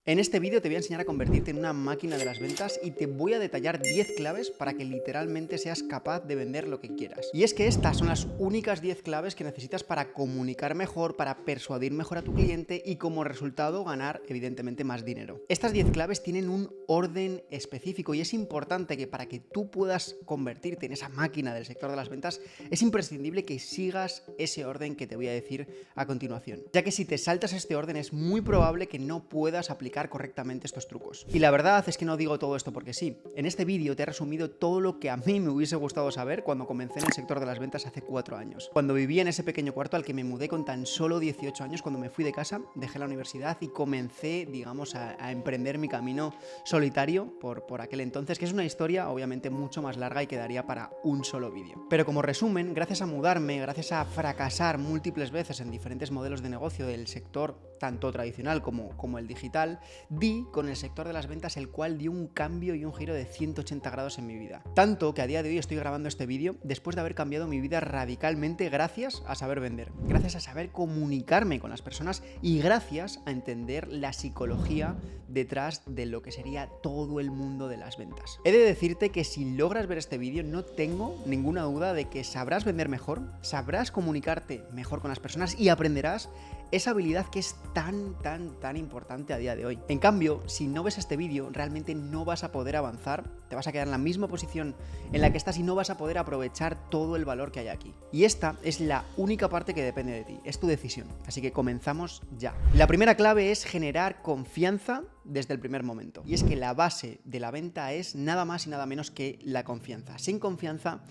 En este vídeo te voy a enseñar a convertirte en una máquina de las ventas y te voy a detallar 10 claves para que literalmente seas capaz de vender lo que quieras. Y es que estas son las únicas 10 claves que necesitas para comunicar mejor, para persuadir mejor a tu cliente y como resultado ganar evidentemente más dinero. Estas 10 claves tienen un orden específico y es importante que para que tú puedas convertirte en esa máquina del sector de las ventas es imprescindible que sigas ese orden que te voy a decir a continuación, ya que si te saltas este orden es muy probable que no puedas aplicar correctamente estos trucos. Y la verdad es que no digo todo esto porque sí. En este vídeo te he resumido todo lo que a mí me hubiese gustado saber cuando comencé en el sector de las ventas hace 4 años. Cuando vivía en ese pequeño cuarto al que me mudé con tan solo 18 años, cuando me fui de casa, dejé la universidad y comencé, digamos, a emprender mi camino solitario por aquel entonces, que es una historia obviamente mucho más larga y quedaría para un solo vídeo. Pero como resumen, gracias a mudarme, gracias a fracasar múltiples veces en diferentes modelos de negocio del sector tanto tradicional como el digital, di con el sector de las ventas, el cual dio un cambio y un giro de 180 grados en mi vida. Tanto que a día de hoy estoy grabando este vídeo después de haber cambiado mi vida radicalmente gracias a saber vender, gracias a saber comunicarme con las personas y gracias a entender la psicología detrás de lo que sería todo el mundo de las ventas. He de decirte que si logras ver este vídeo no tengo ninguna duda de que sabrás vender mejor, sabrás comunicarte mejor con las personas y aprenderás esa habilidad que es tan importante a día de hoy. En cambio, si no ves este vídeo, realmente no vas a poder avanzar, te vas a quedar en la misma posición en la que estás y no vas a poder aprovechar todo el valor que hay aquí. Y esta es la única parte que depende de ti, es tu decisión. Así que comenzamos ya. La primera clave es generar confianza desde el primer momento. Y es que la base de la venta es nada más y nada menos que la confianza. Sin confianza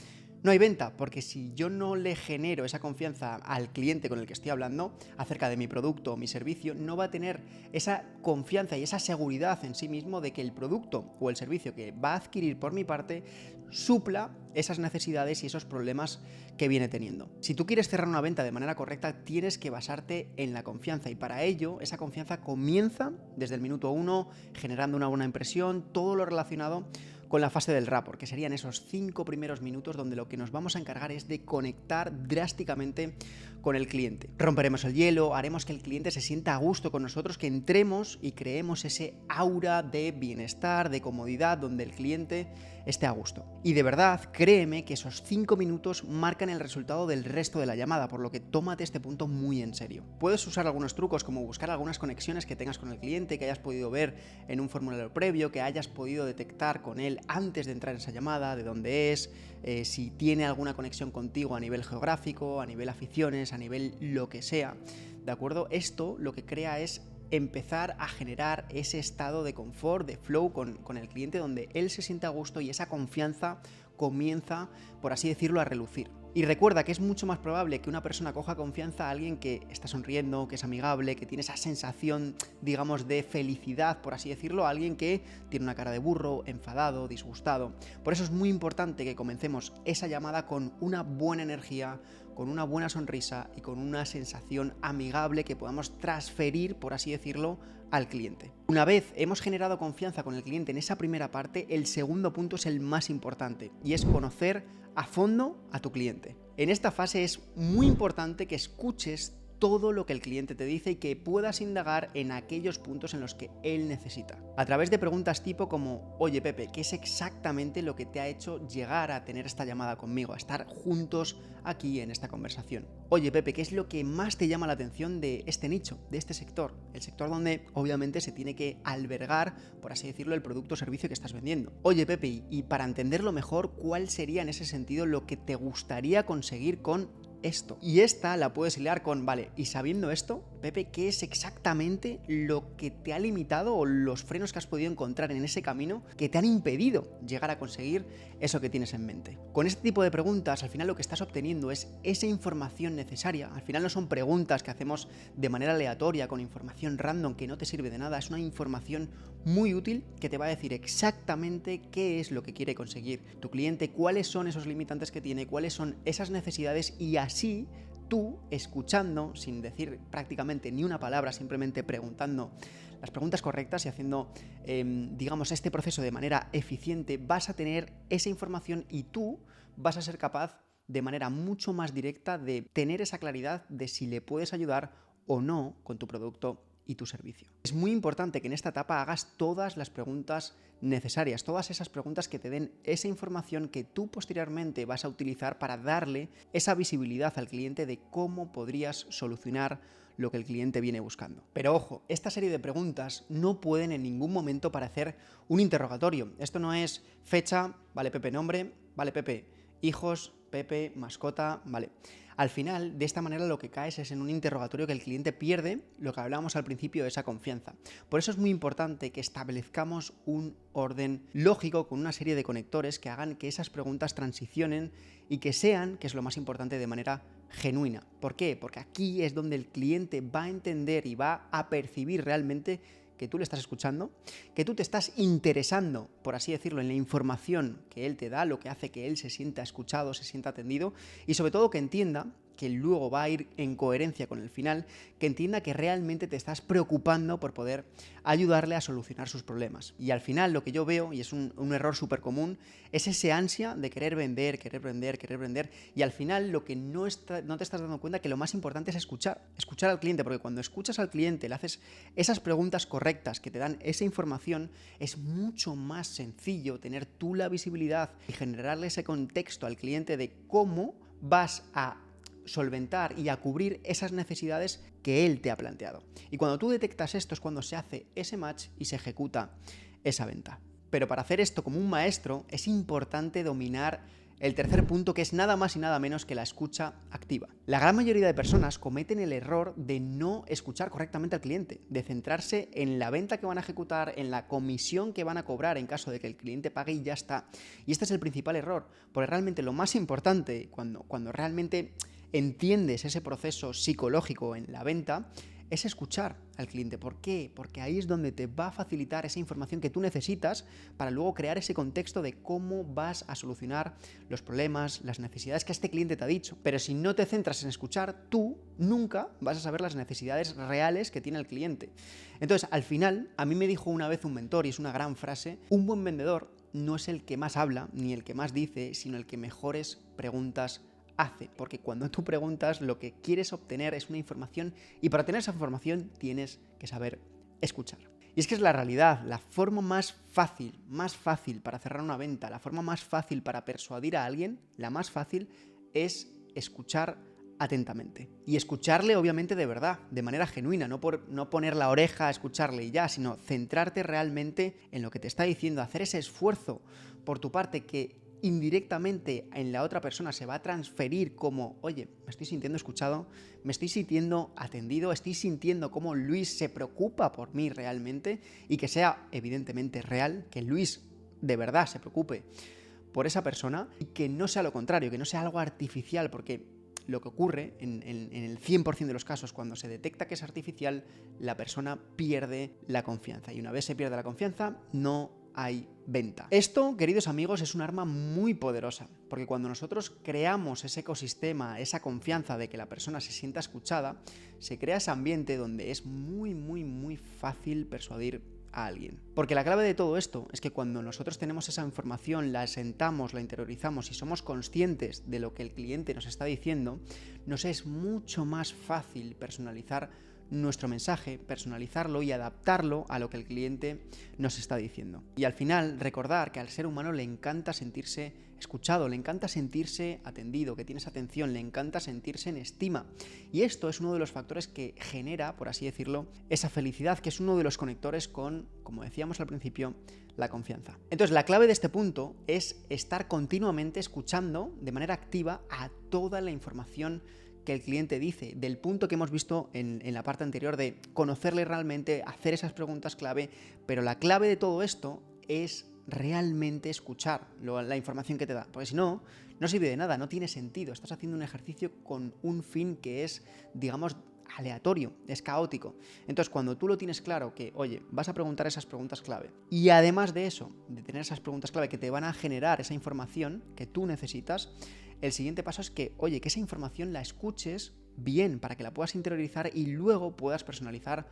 no hay venta, porque si yo no le genero esa confianza al cliente con el que estoy hablando acerca de mi producto o mi servicio, no va a tener esa confianza y esa seguridad en sí mismo de que el producto o el servicio que va a adquirir por mi parte supla esas necesidades y esos problemas que viene teniendo. Si tú quieres cerrar una venta de manera correcta, tienes que basarte en la confianza y para ello esa confianza comienza desde el minuto 1 generando una buena impresión, todo lo relacionado con la fase del rapport, que serían esos 5 primeros minutos donde lo que nos vamos a encargar es de conectar drásticamente con el cliente. Romperemos el hielo, haremos que el cliente se sienta a gusto con nosotros, que entremos y creemos ese aura de bienestar, de comodidad, donde el cliente esté a gusto. Y de verdad, créeme que esos 5 minutos marcan el resultado del resto de la llamada, por lo que tómate este punto muy en serio. Puedes usar algunos trucos como buscar algunas conexiones que tengas con el cliente, que hayas podido ver en un formulario previo, que hayas podido detectar con él antes de entrar en esa llamada, de dónde es, si tiene alguna conexión contigo a nivel geográfico, a nivel aficiones, a nivel lo que sea, ¿de acuerdo? Esto lo que crea es empezar a generar ese estado de confort, de flow con el cliente donde él se siente a gusto y esa confianza comienza, por así decirlo, a relucir. Y recuerda que es mucho más probable que una persona coja confianza a alguien que está sonriendo, que es amigable, que tiene esa sensación, digamos, de felicidad, por así decirlo, a alguien que tiene una cara de burro, enfadado, disgustado. Por eso es muy importante que comencemos esa llamada con una buena energía, con una buena sonrisa y con una sensación amigable que podamos transferir, por así decirlo, al cliente. Una vez hemos generado confianza con el cliente en esa primera parte, el segundo punto es el más importante y es conocer a fondo a tu cliente. En esta fase es muy importante que escuches todo lo que el cliente te dice y que puedas indagar en aquellos puntos en los que él necesita. A través de preguntas tipo como, oye Pepe, ¿qué es exactamente lo que te ha hecho llegar a tener esta llamada conmigo, a estar juntos aquí en esta conversación? Oye Pepe, ¿qué es lo que más te llama la atención de este nicho, de este sector? El sector donde obviamente se tiene que albergar, por así decirlo, el producto o servicio que estás vendiendo. Oye Pepe, y para entenderlo mejor, ¿cuál sería en ese sentido lo que te gustaría conseguir con esto? Y esta la puedes hilar con, vale, y sabiendo esto, Pepe, ¿qué es exactamente lo que te ha limitado o los frenos que has podido encontrar en ese camino que te han impedido llegar a conseguir eso que tienes en mente? Con este tipo de preguntas, al final lo que estás obteniendo es esa información necesaria. Al final no son preguntas que hacemos de manera aleatoria, con información random que no te sirve de nada. Es una información muy útil que te va a decir exactamente qué es lo que quiere conseguir tu cliente, cuáles son esos limitantes que tiene, cuáles son esas necesidades y así tú, escuchando, sin decir prácticamente ni una palabra, simplemente preguntando las preguntas correctas y haciendo, digamos, este proceso de manera eficiente, vas a tener esa información y tú vas a ser capaz de manera mucho más directa de tener esa claridad de si le puedes ayudar o no con tu producto y tu servicio. Es muy importante que en esta etapa hagas todas las preguntas necesarias, todas esas preguntas que te den esa información que tú posteriormente vas a utilizar para darle esa visibilidad al cliente de cómo podrías solucionar lo que el cliente viene buscando. Pero ojo, esta serie de preguntas no pueden en ningún momento parecer un interrogatorio. Esto no es fecha, vale Pepe nombre, vale Pepe hijos, Pepe mascota, vale. Al final, de esta manera lo que caes es en un interrogatorio que el cliente pierde, lo que hablábamos al principio, esa confianza. Por eso es muy importante que establezcamos un orden lógico con una serie de conectores que hagan que esas preguntas transicionen y que sean, que es lo más importante, de manera genuina. ¿Por qué? Porque aquí es donde el cliente va a entender y va a percibir realmente que tú le estás escuchando, que tú te estás interesando, por así decirlo, en la información que él te da, lo que hace que él se sienta escuchado, se sienta atendido y sobre todo que entienda, que luego va a ir en coherencia con el final, que entienda que realmente te estás preocupando por poder ayudarle a solucionar sus problemas. Y al final lo que yo veo, y es un error súper común, es ese ansia de querer vender y al final lo que no te estás dando cuenta que lo más importante es escuchar al cliente, porque cuando escuchas al cliente, le haces esas preguntas correctas que te dan esa información, es mucho más sencillo tener tú la visibilidad y generarle ese contexto al cliente de cómo vas a solventar y a cubrir esas necesidades que él te ha planteado. Y cuando tú detectas esto es cuando se hace ese match y se ejecuta esa venta. Pero para hacer esto como un maestro es importante dominar el tercer punto, que es nada más y nada menos que la escucha activa. La gran mayoría de personas cometen el error de no escuchar correctamente al cliente, de centrarse en la venta que van a ejecutar, en la comisión que van a cobrar en caso de que el cliente pague y ya está. Y este es el principal error, porque realmente lo más importante cuando realmente entiendes ese proceso psicológico en la venta es escuchar al cliente. ¿Por qué? Porque ahí es donde te va a facilitar esa información que tú necesitas para luego crear ese contexto de cómo vas a solucionar los problemas, las necesidades que este cliente te ha dicho. Pero si no te centras en escuchar, tú nunca vas a saber las necesidades reales que tiene el cliente. Entonces, al final, a mí me dijo una vez un mentor, y es una gran frase, un buen vendedor no es el que más habla ni el que más dice, sino el que mejores preguntas hace, porque cuando tú preguntas lo que quieres obtener es una información y para tener esa información tienes que saber escuchar. Y es que es la realidad, la forma más fácil para cerrar una venta, la forma más fácil para persuadir a alguien, la más fácil es escuchar atentamente. Y escucharle obviamente de verdad, de manera genuina, no poner la oreja a escucharle y ya, sino centrarte realmente en lo que te está diciendo, hacer ese esfuerzo por tu parte que indirectamente en la otra persona se va a transferir como, oye, me estoy sintiendo escuchado, me estoy sintiendo atendido, estoy sintiendo cómo Luis se preocupa por mí realmente y que sea evidentemente real, que Luis de verdad se preocupe por esa persona y que no sea lo contrario, que no sea algo artificial, porque lo que ocurre en el 100% de los casos cuando se detecta que es artificial, la persona pierde la confianza y una vez se pierde la confianza no hay venta. Esto, queridos amigos, es un arma muy poderosa, porque cuando nosotros creamos ese ecosistema, esa confianza de que la persona se sienta escuchada, se crea ese ambiente donde es muy fácil persuadir a alguien. Porque la clave de todo esto es que cuando nosotros tenemos esa información, la sentamos, la interiorizamos y somos conscientes de lo que el cliente nos está diciendo, nos es mucho más fácil personalizar nuestro mensaje, personalizarlo y adaptarlo a lo que el cliente nos está diciendo. Y al final, recordar que al ser humano le encanta sentirse escuchado, le encanta sentirse atendido, que tienes atención, le encanta sentirse en estima. Y esto es uno de los factores que genera, por así decirlo, esa felicidad, que es uno de los conectores con, como decíamos al principio, la confianza. Entonces, la clave de este punto es estar continuamente escuchando de manera activa a toda la información que el cliente dice, del punto que hemos visto en la parte anterior de conocerle realmente, hacer esas preguntas clave, pero la clave de todo esto es realmente escuchar la información que te da, porque si no, no sirve de nada, no tiene sentido, estás haciendo un ejercicio con un fin que es, digamos, aleatorio, es caótico. Entonces, cuando tú lo tienes claro que, oye, vas a preguntar esas preguntas clave y además de eso, de tener esas preguntas clave que te van a generar esa información que tú necesitas, el siguiente paso es que, oye, que esa información la escuches bien para que la puedas interiorizar y luego puedas personalizar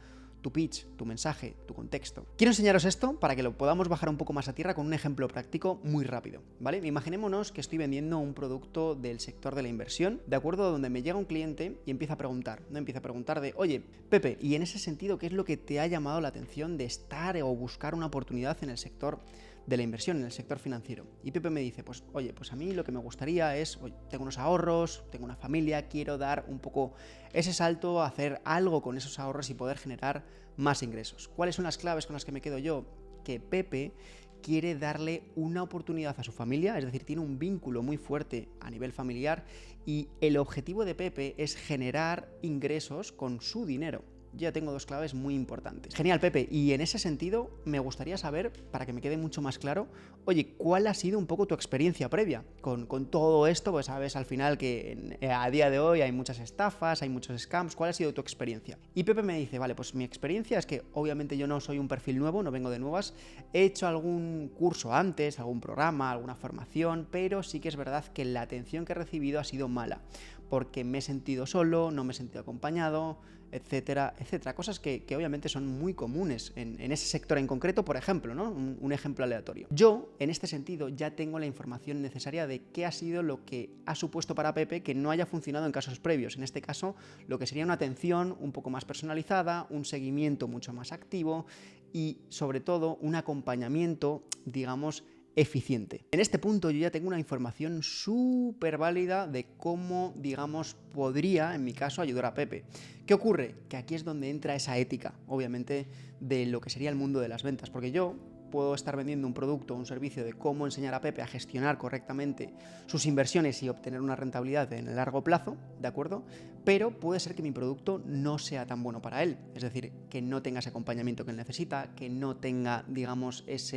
tu pitch, tu mensaje, tu contexto. Quiero enseñaros esto para que lo podamos bajar un poco más a tierra con un ejemplo práctico muy rápido, ¿vale? Imaginémonos que estoy vendiendo un producto del sector de la inversión, ¿de acuerdo? Donde me llega un cliente y empieza a preguntar, ¿no? Empieza a preguntar de, oye, Pepe, y en ese sentido, ¿qué es lo que te ha llamado la atención de estar o buscar una oportunidad en el sector de la inversión, en el sector financiero? Y Pepe me dice, pues oye, pues a mí lo que me gustaría es, oye, tengo unos ahorros, tengo una familia, quiero dar un poco ese salto, hacer algo con esos ahorros y poder generar más ingresos. ¿Cuáles son las claves con las que me quedo yo? Que Pepe quiere darle una oportunidad a su familia, es decir, tiene un vínculo muy fuerte a nivel familiar y el objetivo de Pepe es generar ingresos con su dinero. Yo ya tengo dos claves muy importantes. Genial, Pepe, y en ese sentido me gustaría saber, para que me quede mucho más claro, oye, ¿cuál ha sido un poco tu experiencia previa con todo esto? Pues sabes al final que a día de hoy hay muchas estafas, hay muchos scams. ¿Cuál ha sido tu experiencia? Y Pepe me dice, vale, pues mi experiencia es que obviamente yo no soy un perfil nuevo, no vengo de nuevas, he hecho algún curso antes, algún programa, alguna formación, pero sí que es verdad que la atención que he recibido ha sido mala, porque me he sentido solo, no me he sentido acompañado, etcétera, etcétera. Cosas que obviamente son muy comunes en ese sector en concreto, por ejemplo, ¿no? Un ejemplo aleatorio. Yo, en este sentido, ya tengo la información necesaria de qué ha sido lo que ha supuesto para Pepe que no haya funcionado en casos previos. En este caso, lo que sería una atención un poco más personalizada, un seguimiento mucho más activo y, sobre todo, un acompañamiento, digamos, eficiente. En este punto yo ya tengo una información súper válida de cómo, digamos, podría, en mi caso, ayudar a Pepe. ¿Qué ocurre? Que aquí es donde entra esa ética, obviamente, de lo que sería el mundo de las ventas, porque yo puedo estar vendiendo un producto o un servicio de cómo enseñar a Pepe a gestionar correctamente sus inversiones y obtener una rentabilidad en el largo plazo, ¿de acuerdo? Pero puede ser que mi producto no sea tan bueno para él, es decir, que no tenga ese acompañamiento que él necesita, que no tenga, digamos, esa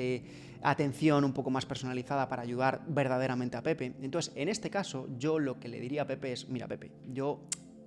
atención un poco más personalizada para ayudar verdaderamente a Pepe. Entonces, en este caso, yo lo que le diría a Pepe es, mira, Pepe, yo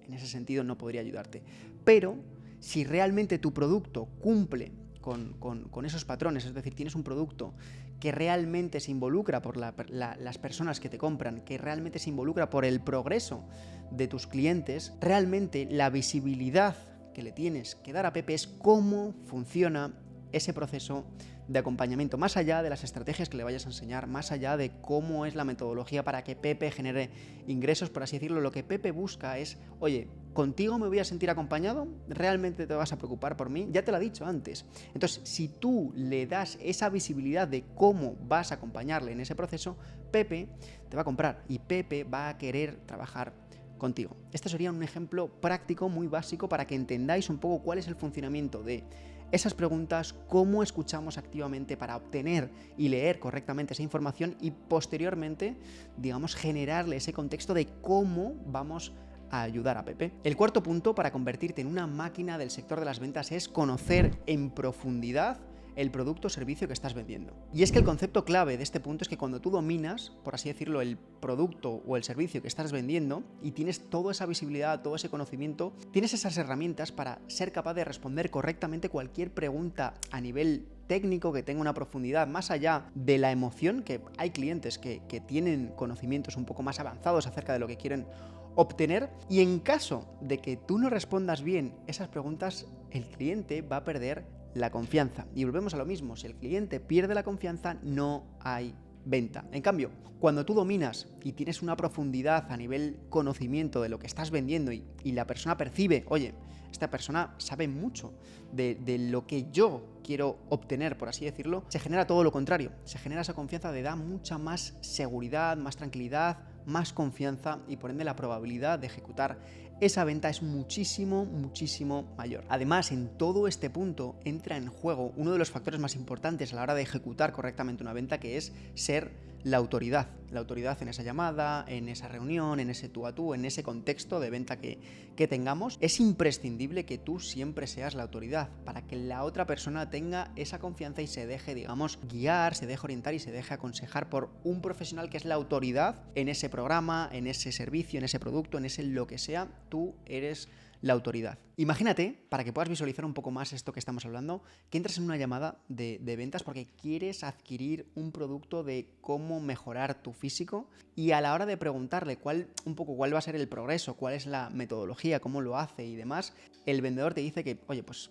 en ese sentido no podría ayudarte, pero si realmente tu producto cumple con esos patrones, es decir, tienes un producto que realmente se involucra por las personas que te compran, que realmente se involucra por el progreso de tus clientes, realmente la visibilidad que le tienes que dar a Pepe es cómo funciona ese proceso de acompañamiento, más allá de las estrategias que le vayas a enseñar, más allá de cómo es la metodología para que Pepe genere ingresos, por así decirlo. Lo que Pepe busca es, oye, ¿contigo me voy a sentir acompañado? ¿Realmente te vas a preocupar por mí? Ya te lo he dicho antes. Entonces, si tú le das esa visibilidad de cómo vas a acompañarle en ese proceso, Pepe te va a comprar y Pepe va a querer trabajar contigo. Este sería un ejemplo práctico muy básico para que entendáis un poco cuál es el funcionamiento de esas preguntas, cómo escuchamos activamente para obtener y leer correctamente esa información y posteriormente, digamos, generarle ese contexto de cómo vamos a ayudar a Pepe. El cuarto punto para convertirte en una máquina del sector de las ventas es conocer en profundidad el producto o servicio que estás vendiendo. Y es que el concepto clave de este punto es que cuando tú dominas, por así decirlo, el producto o el servicio que estás vendiendo y tienes toda esa visibilidad, todo ese conocimiento, tienes esas herramientas para ser capaz de responder correctamente cualquier pregunta a nivel técnico que tenga una profundidad más allá de la emoción, que hay clientes que tienen conocimientos un poco más avanzados acerca de lo que quieren obtener, y en caso de que tú no respondas bien esas preguntas, el cliente va a perder la confianza. Y volvemos a lo mismo, si el cliente pierde la confianza, no hay venta. En cambio, cuando tú dominas y tienes una profundidad a nivel conocimiento de lo que estás vendiendo y la persona percibe, oye, esta persona sabe mucho de lo que yo quiero obtener, por así decirlo, se genera todo lo contrario. Se genera esa confianza de da mucha más seguridad, más tranquilidad, más confianza y por ende la probabilidad de ejecutar esa venta es muchísimo, muchísimo mayor. Además, en todo este punto entra en juego uno de los factores más importantes a la hora de ejecutar correctamente una venta, que es ser la autoridad en esa llamada, en esa reunión, en ese tú a tú, en ese contexto de venta que tengamos. Es imprescindible que tú siempre seas la autoridad para que la otra persona tenga esa confianza y se deje, digamos, guiar, se deje orientar y se deje aconsejar por un profesional que es la autoridad en ese programa, en ese servicio, en ese producto, en ese lo que sea. Tú eres la autoridad. Imagínate, para que puedas visualizar un poco más esto que estamos hablando, que entras en una llamada de ventas porque quieres adquirir un producto de cómo mejorar tu físico, y a la hora de preguntarle cuál va a ser el progreso, cuál es la metodología, cómo lo hace y demás, el vendedor te dice que, oye, pues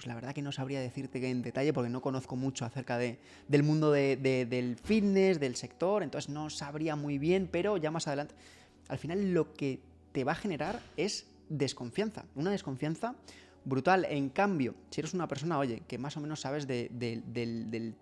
la verdad que no sabría decirte en detalle porque no conozco mucho acerca del mundo del fitness, del sector, entonces no sabría muy bien, pero ya más adelante. Al final lo que te va a generar es desconfianza, una desconfianza brutal. En cambio, si eres una persona, oye, que más o menos sabes del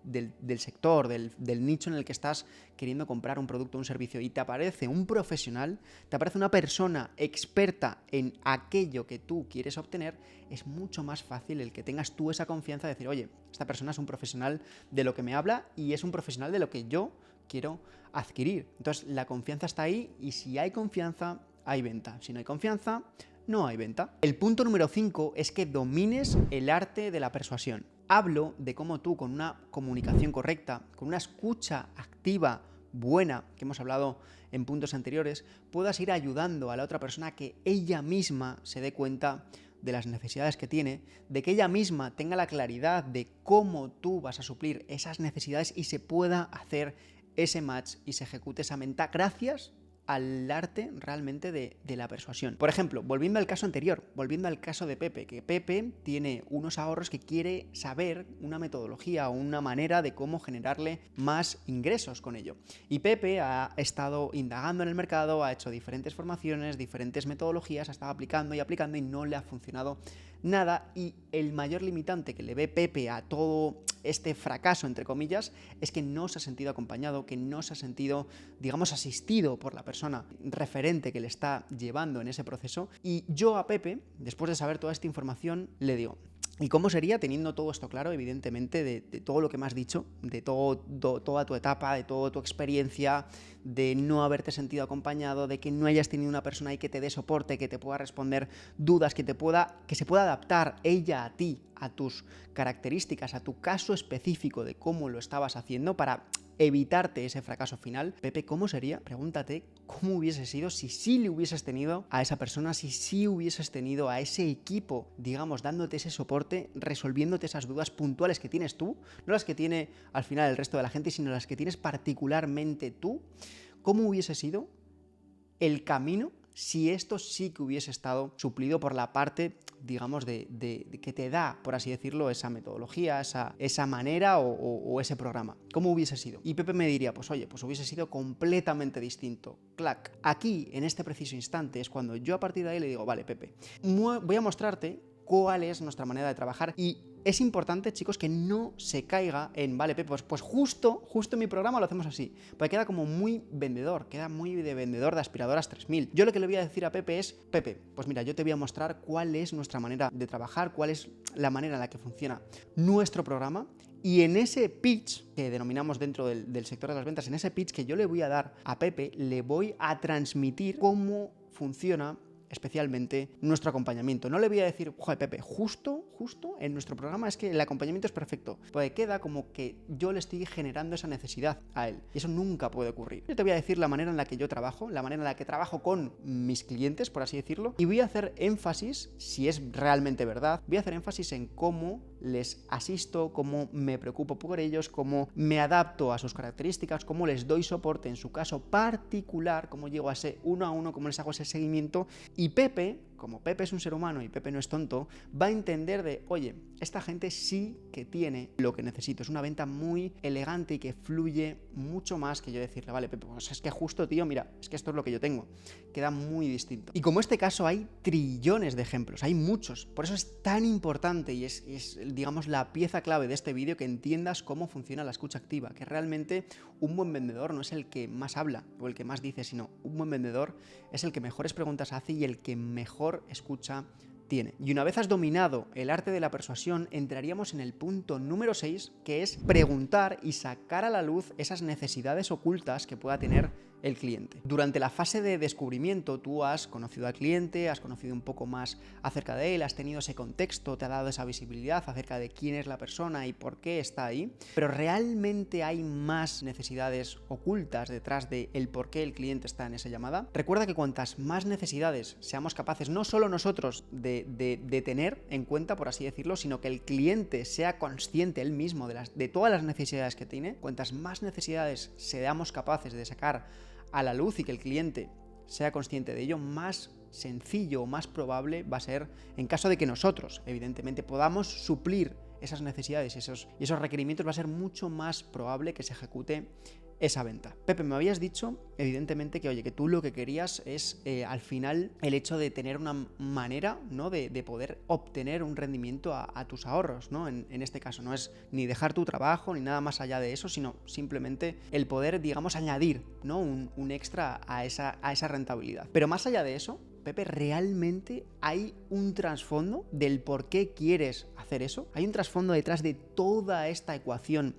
sector, del nicho en el que estás queriendo comprar un producto o un servicio, y te aparece un profesional, te aparece una persona experta en aquello que tú quieres obtener, es mucho más fácil el que tengas tú esa confianza de decir, oye, esta persona es un profesional de lo que me habla y es un profesional de lo que yo quiero adquirir. Entonces, la confianza está ahí, y si hay confianza, hay venta. Si no hay confianza, no hay venta. El punto número 5 es que domines el arte de la persuasión. Hablo de cómo tú, con una comunicación correcta, con una escucha activa buena, que hemos hablado en puntos anteriores, puedas ir ayudando a la otra persona a que ella misma se dé cuenta de las necesidades que tiene, de que ella misma tenga la claridad de cómo tú vas a suplir esas necesidades y se pueda hacer ese match y se ejecute esa venta gracias al arte realmente de la persuasión. Por ejemplo, volviendo al caso anterior, volviendo al caso de Pepe, que Pepe tiene unos ahorros que quiere saber una metodología o una manera de cómo generarle más ingresos con ello. Y Pepe ha estado indagando en el mercado, ha hecho diferentes formaciones, diferentes metodologías, ha estado aplicando y no le ha funcionado nada, y el mayor limitante que le ve Pepe a todo este fracaso, entre comillas, es que no se ha sentido acompañado, que no se ha sentido, digamos, asistido por la persona referente que le está llevando en ese proceso. Y yo a Pepe, después de saber toda esta información, le digo, ¿y cómo sería, teniendo todo esto claro, evidentemente, de todo lo que me has dicho, de toda tu etapa, de toda tu experiencia, de no haberte sentido acompañado, de que no hayas tenido una persona ahí que te dé soporte, que te pueda responder dudas, que se pueda adaptar ella a ti, a tus características, a tu caso específico de cómo lo estabas haciendo para evitarte ese fracaso final? Pepe, ¿cómo sería? Pregúntate cómo hubiese sido si sí le hubieses tenido a esa persona, si sí hubieses tenido a ese equipo, digamos, dándote ese soporte, resolviéndote esas dudas puntuales que tienes tú, no las que tiene al final el resto de la gente, sino las que tienes particularmente tú. ¿Cómo hubiese sido el camino si esto sí que hubiese estado suplido por la parte, digamos, de que te da, por así decirlo, esa metodología, esa manera o ese programa? ¿Cómo hubiese sido? Y Pepe me diría, pues oye, pues hubiese sido completamente distinto. Clac. Aquí, en este preciso instante, es cuando yo a partir de ahí le digo, vale, Pepe, voy a mostrarte cuál es nuestra manera de trabajar. Y es importante, chicos, que no se caiga en, vale, Pepe, pues justo en mi programa lo hacemos así, porque queda como muy vendedor, queda muy de vendedor de aspiradoras 3000. Yo lo que le voy a decir a Pepe es, Pepe, pues mira, yo te voy a mostrar cuál es nuestra manera de trabajar, cuál es la manera en la que funciona nuestro programa, y en ese pitch que denominamos dentro del sector de las ventas, en ese pitch que yo le voy a dar a Pepe, le voy a transmitir cómo funciona especialmente nuestro acompañamiento. No le voy a decir, joder, Pepe, justo en nuestro programa es que el acompañamiento es perfecto, porque queda como que yo le estoy generando esa necesidad a él, y eso nunca puede ocurrir. Yo te voy a decir la manera en la que yo trabajo, la manera en la que trabajo con mis clientes, por así decirlo, y voy a hacer énfasis, si es realmente verdad, voy a hacer énfasis en cómo les asisto, cómo me preocupo por ellos, cómo me adapto a sus características, cómo les doy soporte en su caso particular, cómo llego a ese uno a uno, cómo les hago ese seguimiento. Y Pepe, como Pepe es un ser humano y Pepe no es tonto, va a entender de, oye, esta gente sí que tiene lo que necesito. Es una venta muy elegante y que fluye mucho más que yo decirle, vale, Pepe, pues es que justo, tío, mira, es que esto es lo que yo tengo. Queda muy distinto. Y como este caso hay trillones de ejemplos, hay muchos. Por eso es tan importante y es digamos, la pieza clave de este vídeo, que entiendas cómo funciona la escucha activa, que realmente un buen vendedor no es el que más habla o el que más dice, sino un buen vendedor es el que mejores preguntas hace y el que mejor escucha tiene. Y una vez has dominado el arte de la persuasión, entraríamos en el punto número 6, que es preguntar y sacar a la luz esas necesidades ocultas que pueda tener el cliente. Durante la fase de descubrimiento tú has conocido al cliente, has conocido un poco más acerca de él, has tenido ese contexto, te ha dado esa visibilidad acerca de quién es la persona y por qué está ahí, pero realmente hay más necesidades ocultas detrás de el por qué el cliente está en esa llamada. Recuerda que cuantas más necesidades seamos capaces, no solo nosotros de tener en cuenta, por así decirlo, sino que el cliente sea consciente él mismo de todas las necesidades que tiene, cuantas más necesidades seamos capaces de sacar a la luz y que el cliente sea consciente de ello, más sencillo o más probable va a ser, en caso de que nosotros, evidentemente, podamos suplir esas necesidades y esos requerimientos, va a ser mucho más probable que se ejecute esa venta. Pepe, me habías dicho, evidentemente, que oye, que tú lo que querías es, al final, el hecho de tener una manera, ¿no? de poder obtener un rendimiento a tus ahorros, ¿no? En este caso, no es ni dejar tu trabajo, ni nada más allá de eso, sino simplemente el poder, digamos, añadir, ¿no? un extra a esa rentabilidad. Pero más allá de eso, Pepe, ¿realmente hay un trasfondo del por qué quieres hacer eso? ¿Hay un trasfondo detrás de toda esta ecuación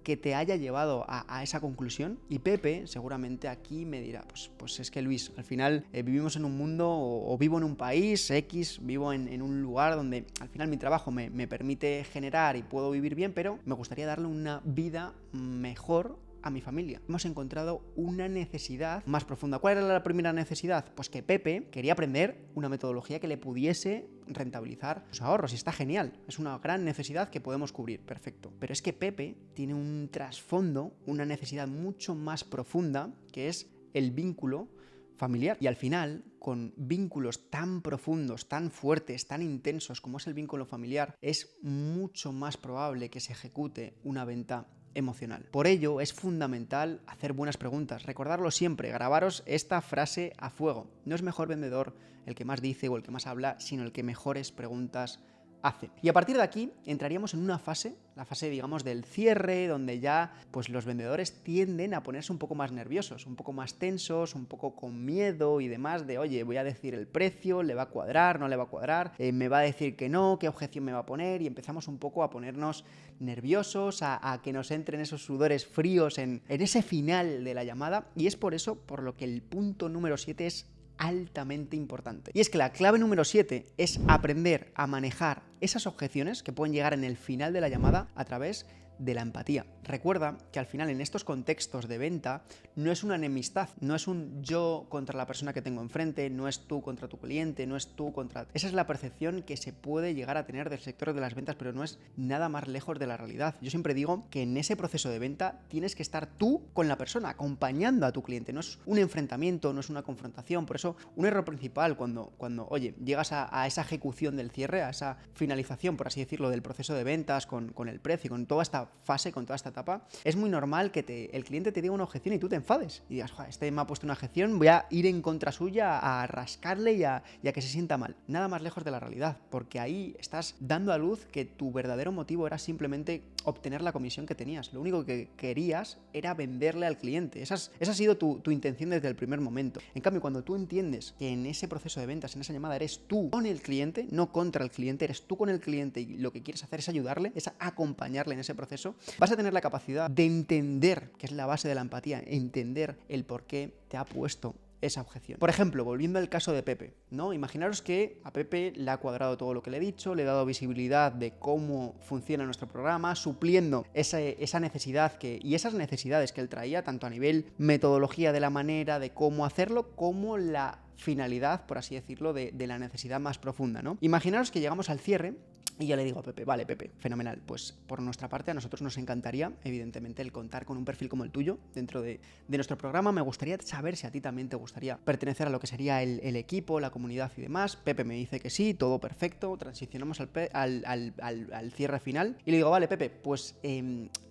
que te haya llevado a esa conclusión? Y Pepe seguramente aquí me dirá, pues es que Luis, al final vivimos en un mundo o vivo en un país X, vivo en un lugar donde al final mi trabajo me permite generar y puedo vivir bien, pero me gustaría darle una vida mejor a mi familia. Hemos encontrado una necesidad más profunda. ¿Cuál era la primera necesidad? Pues que Pepe quería aprender una metodología que le pudiese rentabilizar sus ahorros, y está genial. Es una gran necesidad que podemos cubrir, perfecto. Pero es que Pepe tiene un trasfondo, una necesidad mucho más profunda, que es el vínculo familiar. Y al final, con vínculos tan profundos, tan fuertes, tan intensos como es el vínculo familiar, es mucho más probable que se ejecute una venta emocional. Por ello es fundamental hacer buenas preguntas. Recordarlo siempre, grabaros esta frase a fuego. No es mejor vendedor el que más dice o el que más habla, sino el que mejores preguntas hace. Y a partir de aquí entraríamos en una fase, la fase, digamos, del cierre, donde ya pues los vendedores tienden a ponerse un poco más nerviosos, un poco más tensos, un poco con miedo y demás de, oye, voy a decir el precio, ¿le va a cuadrar, no le va a cuadrar? ¿Me va a decir que no? ¿Qué objeción me va a poner? Y empezamos un poco a ponernos nerviosos, a que nos entren esos sudores fríos en ese final de la llamada, y es por eso por lo que el punto número 7 es altamente importante. Y es que la clave número 7 es aprender a manejar esas objeciones que pueden llegar en el final de la llamada a través de la empatía. Recuerda que al final en estos contextos de venta no es una enemistad, no es un yo contra la persona que tengo enfrente, no es tú contra tu cliente, no es tú contra... Esa es la percepción que se puede llegar a tener del sector de las ventas, pero no es nada más lejos de la realidad. Yo siempre digo que en ese proceso de venta tienes que estar tú con la persona, acompañando a tu cliente. No es un enfrentamiento, no es una confrontación. Por eso, un error principal cuando oye, llegas a esa ejecución del cierre, a esa finalización, por así decirlo, del proceso de ventas con el precio, con toda esta fase, con toda esta etapa, es muy normal que el cliente te diga una objeción y tú te enfades y digas, este me ha puesto una objeción, voy a ir en contra suya a rascarle y a que se sienta mal. Nada más lejos de la realidad, porque ahí estás dando a luz que tu verdadero motivo era simplemente obtener la comisión que tenías. Lo único que querías era venderle al cliente. Esa ha sido tu intención desde el primer momento. En cambio, cuando tú entiendes que en ese proceso de ventas, en esa llamada, eres tú con el cliente, no contra el cliente, eres tú con el cliente y lo que quieres hacer es ayudarle, es acompañarle en ese proceso, vas a tener la capacidad de entender, que es la base de la empatía, entender el por qué te ha puesto esa objeción. Por ejemplo, volviendo al caso de Pepe, ¿no? Imaginaros que a Pepe le ha cuadrado todo lo que le he dicho, le he dado visibilidad de cómo funciona nuestro programa, supliendo esa necesidad y esas necesidades que él traía, tanto a nivel metodología de la manera de cómo hacerlo, como la finalidad, por así decirlo, de la necesidad más profunda, ¿no? Imaginaros que llegamos al cierre y yo le digo a Pepe, vale Pepe, fenomenal, pues por nuestra parte a nosotros nos encantaría, evidentemente, el contar con un perfil como el tuyo dentro de nuestro programa. Me gustaría saber si a ti también te gustaría pertenecer a lo que sería el equipo, la comunidad y demás. Pepe me dice que sí, todo perfecto, transicionamos al cierre final y le digo, vale Pepe, pues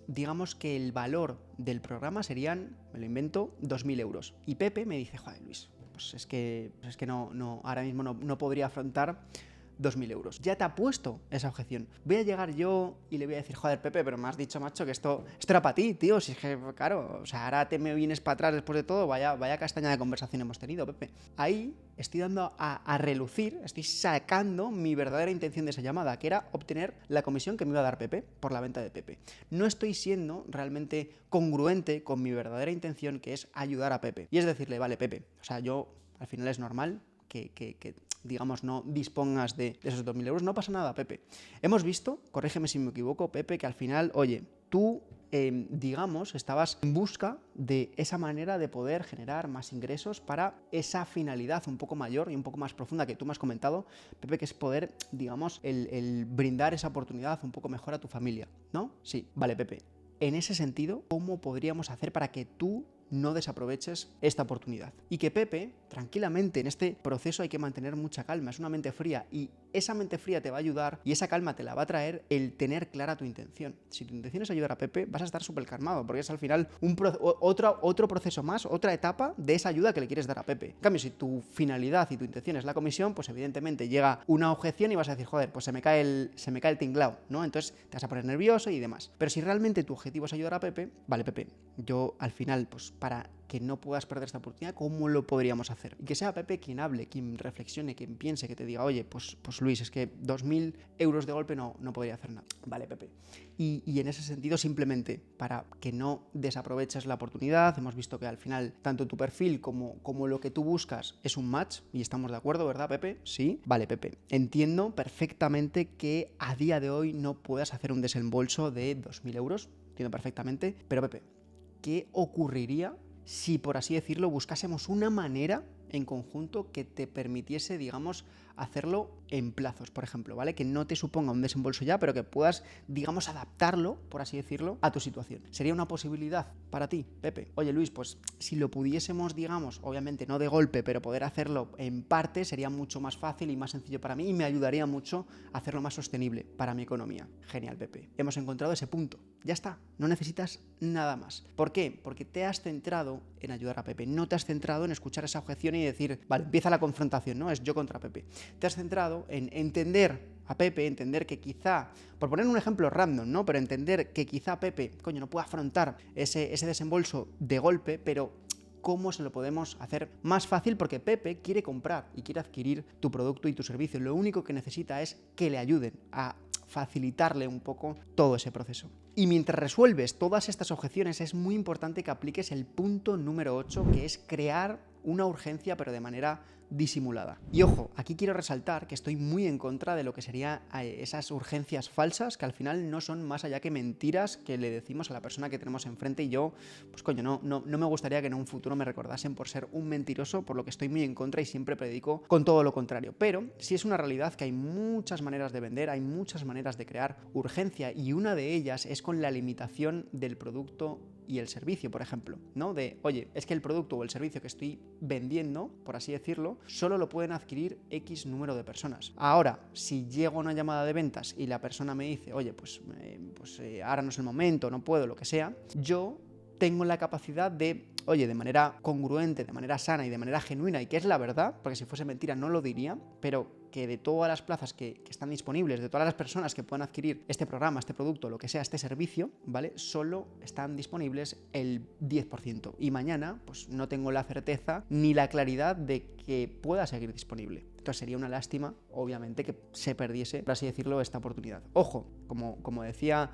digamos que el valor del programa serían, me lo invento, 2.000 euros. Y Pepe me dice, joder Luis, pues es que no ahora mismo no podría afrontar 2.000 euros. Ya te ha puesto esa objeción. Voy a llegar yo y le voy a decir, joder, Pepe, pero me has dicho, macho, que esto era para ti, tío. Si es que, claro, o sea, ahora te me vienes para atrás después de todo, vaya castaña de conversación hemos tenido, Pepe. Ahí estoy dando a relucir, estoy sacando mi verdadera intención de esa llamada, que era obtener la comisión que me iba a dar Pepe por la venta de Pepe. No estoy siendo realmente congruente con mi verdadera intención, que es ayudar a Pepe. Y es decirle, vale, Pepe, o sea, yo al final es normal que digamos, no dispongas de esos 2.000 euros, no pasa nada, Pepe. Hemos visto, corrígeme si me equivoco, Pepe, que al final, oye, tú, digamos, estabas en busca de esa manera de poder generar más ingresos para esa finalidad un poco mayor y un poco más profunda que tú me has comentado, Pepe, que es poder, digamos, el brindar esa oportunidad un poco mejor a tu familia, ¿no? Sí, vale, Pepe. En ese sentido, ¿cómo podríamos hacer para que tú no desaproveches esta oportunidad? Y que Pepe, tranquilamente, en este proceso hay que mantener mucha calma, es una mente fría, y esa mente fría te va a ayudar y esa calma te la va a traer el tener clara tu intención. Si tu intención es ayudar a Pepe, vas a estar súper calmado, porque es al final otro proceso más, otra etapa de esa ayuda que le quieres dar a Pepe. En cambio, si tu finalidad y tu intención es la comisión, pues evidentemente llega una objeción y vas a decir, joder, pues se me cae el tinglao, ¿no? Entonces te vas a poner nervioso y demás. Pero si realmente tu objetivo es ayudar a Pepe, vale, Pepe, yo al final, pues para que no puedas perder esta oportunidad, ¿cómo lo podríamos hacer? Y que sea Pepe quien hable, quien reflexione, quien piense, que te diga, oye, pues Luis, es que 2.000 euros de golpe no podría hacer nada. Vale, Pepe. Y en ese sentido, simplemente para que no desaproveches la oportunidad, hemos visto que al final tanto tu perfil como lo que tú buscas es un match, y estamos de acuerdo, ¿verdad, Pepe? Sí. Vale, Pepe. Entiendo perfectamente que a día de hoy no puedas hacer un desembolso de 2.000 euros, entiendo perfectamente, pero Pepe, ¿qué ocurriría si, por así decirlo, buscásemos una manera en conjunto que te permitiese, digamos, hacerlo en plazos, por ejemplo, ¿vale? Que no te suponga un desembolso ya, pero que puedas, digamos, adaptarlo, por así decirlo, a tu situación. ¿Sería una posibilidad para ti, Pepe? Oye, Luis, pues si lo pudiésemos, digamos, obviamente no de golpe, pero poder hacerlo en parte, sería mucho más fácil y más sencillo para mí y me ayudaría mucho a hacerlo más sostenible para mi economía. Genial, Pepe. Hemos encontrado ese punto. Ya está. No necesitas nada más. ¿Por qué? Porque te has centrado en ayudar a Pepe. No te has centrado en escuchar esa objeción y decir, vale, empieza la confrontación, ¿no? Es yo contra Pepe. Te has centrado en entender a Pepe, entender que quizá, por poner un ejemplo random, ¿no? Pero entender que quizá Pepe, coño, no pueda afrontar ese desembolso de golpe, pero cómo se lo podemos hacer más fácil, porque Pepe quiere comprar y quiere adquirir tu producto y tu servicio. Lo único que necesita es que le ayuden a facilitarle un poco todo ese proceso. Y mientras resuelves todas estas objeciones, es muy importante que apliques el punto número 8, que es crear una urgencia, pero de manera disimulada. Y ojo, aquí quiero resaltar que estoy muy en contra de lo que serían esas urgencias falsas, que al final no son más allá que mentiras que le decimos a la persona que tenemos enfrente, y yo, pues coño, no me gustaría que en un futuro me recordasen por ser un mentiroso, por lo que estoy muy en contra y siempre predico con todo lo contrario. Pero sí es una realidad que hay muchas maneras de vender, hay muchas maneras de crear urgencia, y una de ellas es con la limitación del producto y el servicio, por ejemplo, ¿no? De, oye, es que el producto o el servicio que estoy vendiendo, por así decirlo, solo lo pueden adquirir X número de personas. Ahora, si llega una llamada de ventas y la persona me dice, oye, pues ahora no es el momento, no puedo, lo que sea, yo tengo la capacidad de, oye, de manera congruente, de manera sana y de manera genuina, y que es la verdad, porque si fuese mentira no lo diría, pero que de todas las plazas que están disponibles, de todas las personas que puedan adquirir este programa, este producto, lo que sea, este servicio, ¿vale? Solo están disponibles el 10%. Y mañana, pues no tengo la certeza ni la claridad de que pueda seguir disponible. Entonces sería una lástima, obviamente, que se perdiese, por así decirlo, esta oportunidad. Ojo, como decía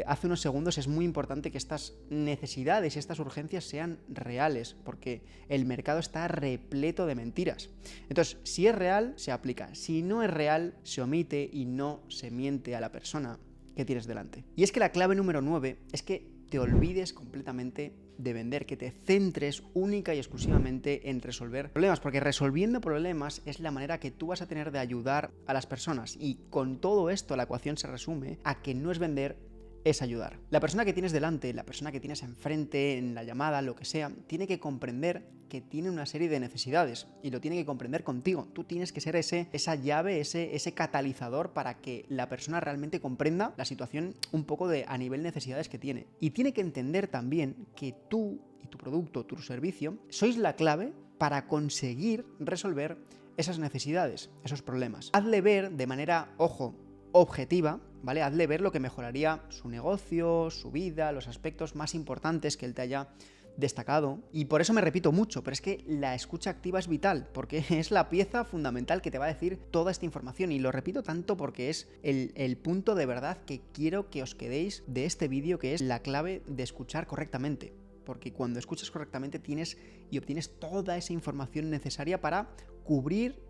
hace unos segundos, es muy importante que estas necesidades y estas urgencias sean reales, porque el mercado está repleto de mentiras. Entonces, si es real, se aplica. Si no es real, se omite y no se miente a la persona que tienes delante. Y es que la clave número 9 es que te olvides completamente de vender, que te centres única y exclusivamente en resolver problemas, porque resolviendo problemas es la manera que tú vas a tener de ayudar a las personas, y con todo esto la ecuación se resume a que no es vender, es ayudar. La persona que tienes delante, la persona que tienes enfrente, en la llamada, lo que sea, tiene que comprender que tiene una serie de necesidades, y lo tiene que comprender contigo. Tú tienes que ser esa llave, ese catalizador para que la persona realmente comprenda la situación un poco a nivel necesidades que tiene. Y tiene que entender también que tú y tu producto, tu servicio, sois la clave para conseguir resolver esas necesidades, esos problemas. Hazle ver de manera, ojo, objetiva, ¿vale? Hazle ver lo que mejoraría su negocio, su vida, los aspectos más importantes que él te haya destacado. Y por eso me repito mucho, pero es que la escucha activa es vital, porque es la pieza fundamental que te va a decir toda esta información. Y lo repito tanto porque es el punto de verdad que quiero que os quedéis de este vídeo, que es la clave de escuchar correctamente. Porque cuando escuchas correctamente tienes y obtienes toda esa información necesaria para cubrir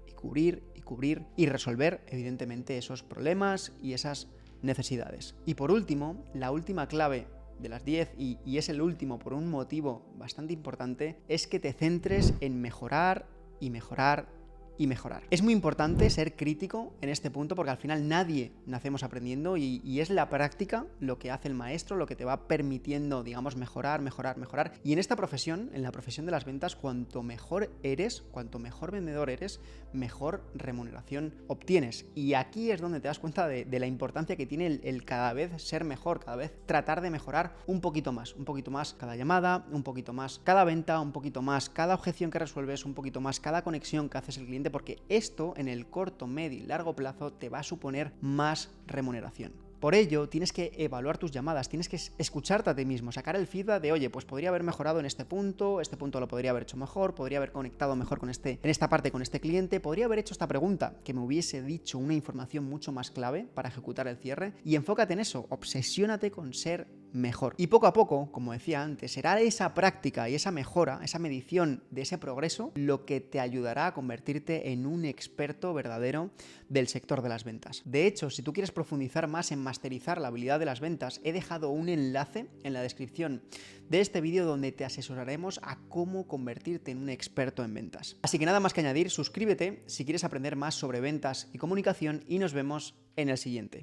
y resolver, evidentemente, esos problemas y esas necesidades. Y por último, la última clave de las 10, y es el último por un motivo bastante importante, es que te centres en mejorar y mejorar y mejorar. Es muy importante ser crítico en este punto porque al final nadie nacemos aprendiendo y es la práctica lo que hace el maestro, lo que te va permitiendo, digamos, mejorar. Y en esta profesión, en la profesión de las ventas, cuanto mejor eres, cuanto mejor vendedor eres, mejor remuneración obtienes. Y aquí es donde te das cuenta de la importancia que tiene el cada vez ser mejor, cada vez tratar de mejorar un poquito más cada llamada, un poquito más cada venta, un poquito más cada objeción que resuelves, un poquito más cada conexión que haces el cliente, porque esto en el corto, medio y largo plazo te va a suponer más remuneración. Por ello, tienes que evaluar tus llamadas, tienes que escucharte a ti mismo, sacar el feedback de, oye, pues podría haber mejorado en este punto lo podría haber hecho mejor, podría haber conectado mejor con en esta parte con este cliente, podría haber hecho esta pregunta que me hubiese dicho una información mucho más clave para ejecutar el cierre, y enfócate en eso, obsesiónate con ser mejor. Y poco a poco, como decía antes, será esa práctica y esa mejora, esa medición de ese progreso, lo que te ayudará a convertirte en un experto verdadero del sector de las ventas. De hecho, si tú quieres profundizar más en masterizar la habilidad de las ventas, he dejado un enlace en la descripción de este vídeo donde te asesoraremos a cómo convertirte en un experto en ventas. Así que nada más que añadir, suscríbete si quieres aprender más sobre ventas y comunicación y nos vemos en el siguiente.